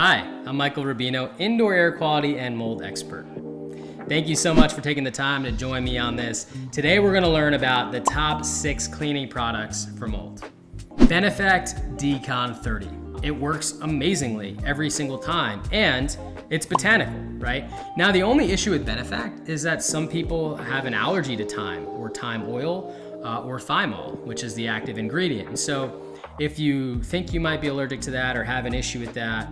Hi, I'm Michael Rubino, indoor air quality and mold expert. Thank you so much for taking the time to join me on this. Today we're going to learn about the top 6 cleaning products for mold. Benefect Decon 30. It works amazingly every single time, and it's botanical, right? Now the only issue with Benefect is that some people have an allergy to thyme or thyme oil or thymol, which is the active ingredient. And so if you think you might be allergic to that or have an issue with that,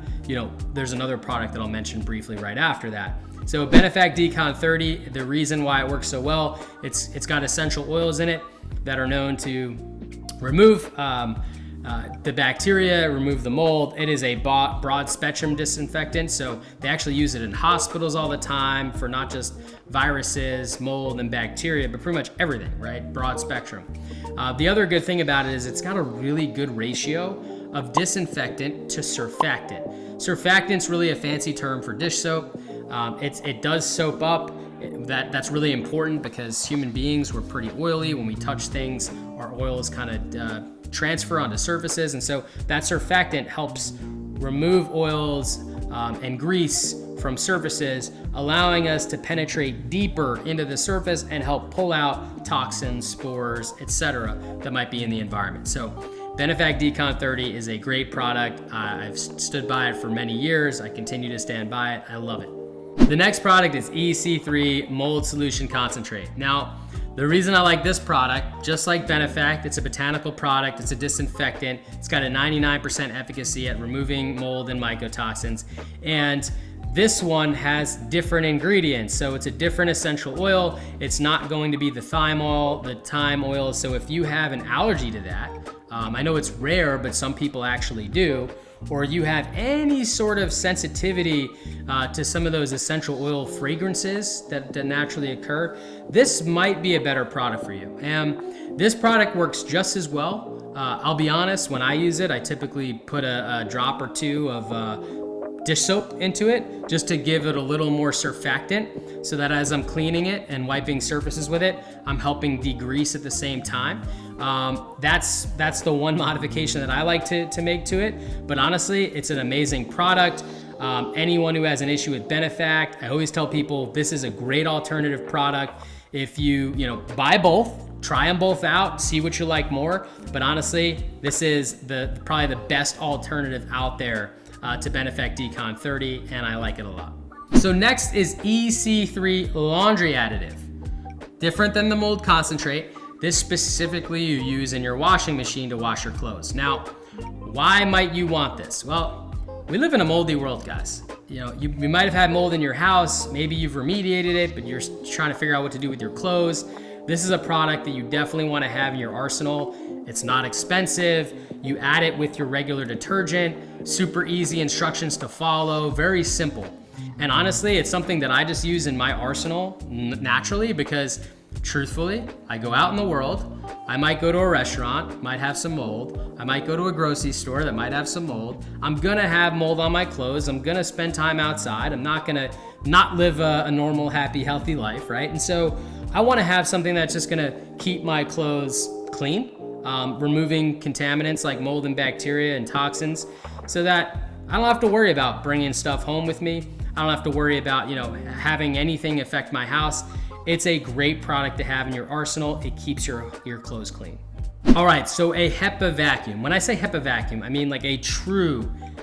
there's another product that I'll mention briefly right after that. So Benefect Decon 30, the reason why it works so well, it's got essential oils in it that are known to remove the bacteria, remove the mold. It is a broad spectrum disinfectant, so they actually use it in hospitals all the time for not just viruses, mold, and bacteria, but pretty much everything, right? Broad spectrum. The other good thing about it is it's got a really good ratio of disinfectant to surfactant. Surfactant's really a fancy term for dish soap. It does soap up. That's really important because human beings, we're pretty oily. When we touch things, our oils kind of transfer onto surfaces, and so that surfactant helps remove oils and grease from surfaces, allowing us to penetrate deeper into the surface and help pull out toxins, spores, etc. that might be in the environment. So Benefect Decon 30 is a great product. I've stood by it for many years. I continue to stand by it. I love it. The next product is EC3 Mold Solution Concentrate. Now, the reason I like this product, just like Benefect, it's a botanical product, it's a disinfectant, it's got a 99% efficacy at removing mold and mycotoxins, and this one has different ingredients, so it's a different essential oil. It's not going to be the thymol, the thyme oil, so if you have an allergy to that, I know it's rare, but some people actually do, or you have any sort of sensitivity to some of those essential oil fragrances that naturally occur, this might be a better product for you. And this product works just as well. I'll be honest, when I use it, I typically put a drop or two of dish soap into it just to give it a little more surfactant so that as I'm cleaning it and wiping surfaces with it, I'm helping degrease at the same time. That's the one modification that I like to make to it, but honestly, it's an amazing product. Anyone who has an issue with Benefect, I always tell people this is a great alternative product. If you buy both, try them both out, see what you like more, but honestly, this is probably the best alternative out there to Benefect Decon 30, and I like it a lot. So next is EC3 Laundry Additive. Different than the mold concentrate. This specifically you use in your washing machine to wash your clothes. Now, why might you want this? Well, we live in a moldy world, guys. You might have had mold in your house, maybe you've remediated it, but you're trying to figure out what to do with your clothes. This is a product that you definitely want to have in your arsenal. It's not expensive. You add it with your regular detergent, super easy instructions to follow, very simple. And honestly, it's something that I just use in my arsenal naturally because truthfully, I go out in the world, I might go to a restaurant, might have some mold. I might go to a grocery store that might have some mold. I'm gonna have mold on my clothes. I'm gonna spend time outside. I'm not gonna not live a normal, happy, healthy life, right? And so I wanna have something that's just gonna keep my clothes clean, removing contaminants like mold and bacteria and toxins so that I don't have to worry about bringing stuff home with me. I don't have to worry about, having anything affect my house. It's a great product to have in your arsenal. It keeps your clothes clean. All right, so a HEPA vacuum. When I say HEPA vacuum, I mean like a true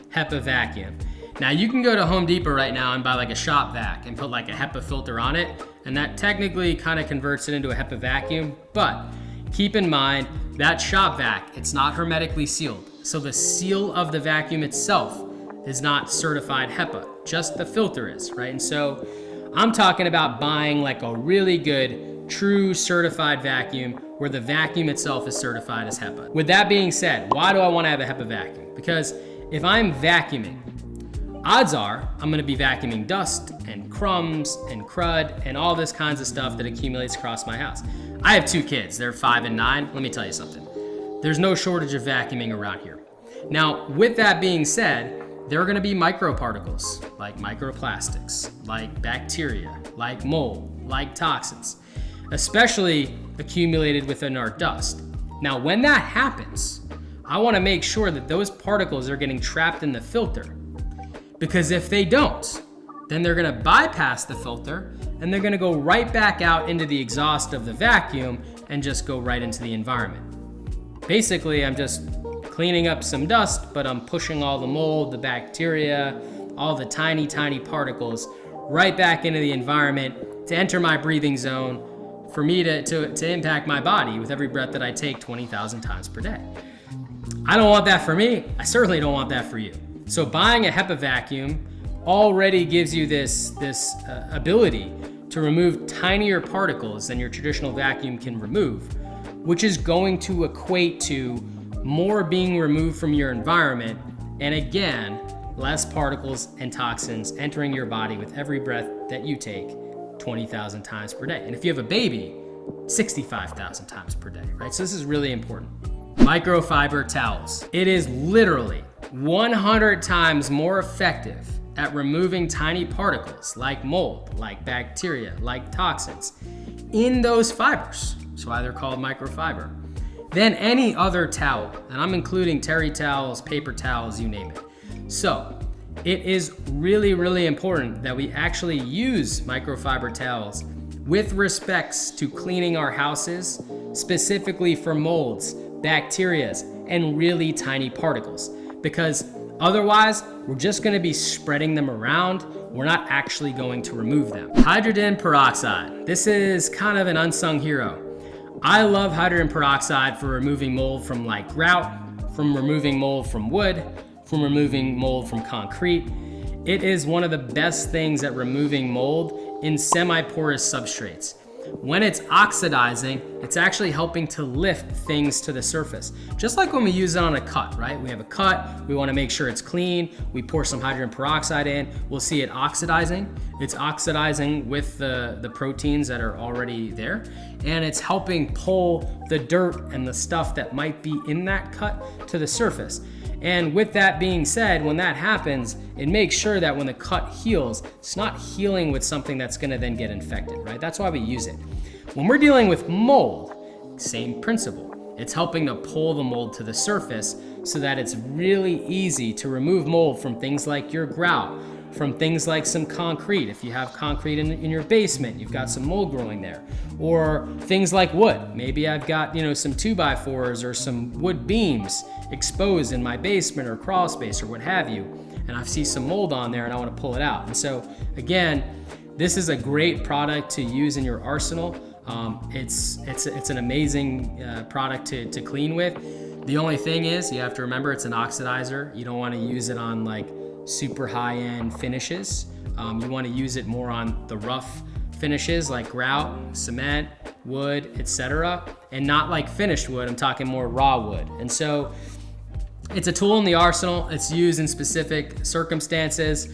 HEPA vacuum. Now you can go to Home Depot right now and buy like a shop vac and put like a HEPA filter on it, and that technically kind of converts it into a HEPA vacuum, but keep in mind that shop vac, it's not hermetically sealed. So the seal of the vacuum itself is not certified HEPA, just the filter is, right? And so I'm talking about buying like a really good, true certified vacuum where the vacuum itself is certified as HEPA. With that being said, why do I want to have a HEPA vacuum? Because if I'm vacuuming, odds are I'm gonna be vacuuming dust and crumbs and crud and all this kinds of stuff that accumulates across my house. I have 2 kids, they're 5 and 9. Let me tell you something. There's no shortage of vacuuming around here. Now, with that being said, there are gonna be microparticles, like microplastics, like bacteria, like mold, like toxins, especially accumulated within our dust. Now, when that happens, I wanna make sure that those particles are getting trapped in the filter. Because if they don't, then they're gonna bypass the filter and they're gonna go right back out into the exhaust of the vacuum and just go right into the environment. Basically, I'm just cleaning up some dust, but I'm pushing all the mold, the bacteria, all the tiny, tiny particles right back into the environment to enter my breathing zone for me to impact my body with every breath that I take 20,000 times per day. I don't want that for me. I certainly don't want that for you. So buying a HEPA vacuum already gives you this ability to remove tinier particles than your traditional vacuum can remove, which is going to equate to more being removed from your environment, and again, less particles and toxins entering your body with every breath that you take 20,000 times per day. And if you have a baby, 65,000 times per day, right? So this is really important. Microfiber towels. It is literally 100 times more effective at removing tiny particles like mold, like bacteria, like toxins in those fibers. That's why they're called microfiber. Than any other towel. And I'm including terry towels, paper towels, you name it. So it is really, really important that we actually use microfiber towels with respects to cleaning our houses, specifically for molds, bacteria, and really tiny particles. Because otherwise, we're just gonna be spreading them around. We're not actually going to remove them. Hydrogen peroxide. This is kind of an unsung hero. I love hydrogen peroxide for removing mold from like grout, from removing mold from wood, from removing mold from concrete. It is one of the best things at removing mold in semi-porous substrates. When it's oxidizing, it's actually helping to lift things to the surface. Just like when we use it on a cut, right? We have a cut, we wanna make sure it's clean, we pour some hydrogen peroxide in, we'll see it oxidizing. It's oxidizing with the proteins that are already there, and it's helping pull the dirt and the stuff that might be in that cut to the surface. And with that being said, when that happens, it makes sure that when the cut heals, it's not healing with something that's gonna then get infected, right? That's why we use it. When we're dealing with mold, same principle. It's helping to pull the mold to the surface so that it's really easy to remove mold from things like your grout, from things like some concrete. If you have concrete in your basement, you've got some mold growing there. Or things like wood. Maybe I've got, some 2x4s or some wood beams exposed in my basement or crawl space or what have you, and I see some mold on there and I want to pull it out. And so again, this is a great product to use in your arsenal. It's an amazing product to clean with. The only thing is you have to remember it's an oxidizer. You don't want to use it on like super high-end finishes. You want to use it more on the rough finishes like grout, cement, wood, etc., and not like finished wood. I'm talking more raw wood. And so it's a tool in the arsenal. It's used in specific circumstances.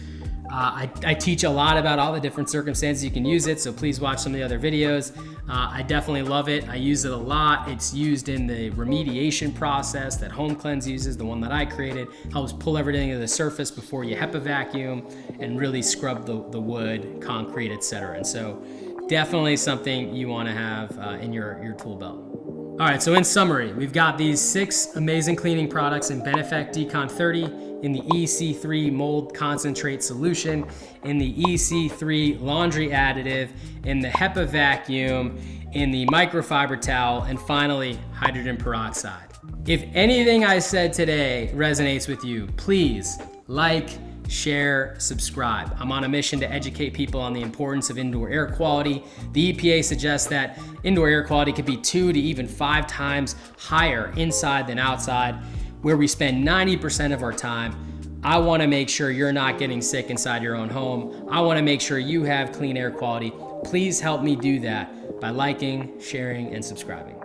I teach a lot about all the different circumstances you can use it, so please watch some of the other videos. I definitely love it. I use it a lot. It's used in the remediation process that Home Cleanse uses, the one that I created. Helps pull everything to the surface before you HEPA vacuum and really scrub the wood, concrete, etc. And so definitely something you want to have in your tool belt. All right, so in summary, we've got these 6 amazing cleaning products in Benefect Decon 30, in the EC3 Mold Concentrate Solution, in the EC3 Laundry Additive, in the HEPA Vacuum, in the Microfiber Towel, and finally, hydrogen peroxide. If anything I said today resonates with you, please like, share, subscribe. I'm on a mission to educate people on the importance of indoor air quality. The EPA suggests that indoor air quality could be 2 to even 5 times higher inside than outside, where we spend 90% of our time. I want to make sure you're not getting sick inside your own home. I want to make sure you have clean air quality. Please help me do that by liking, sharing, and subscribing.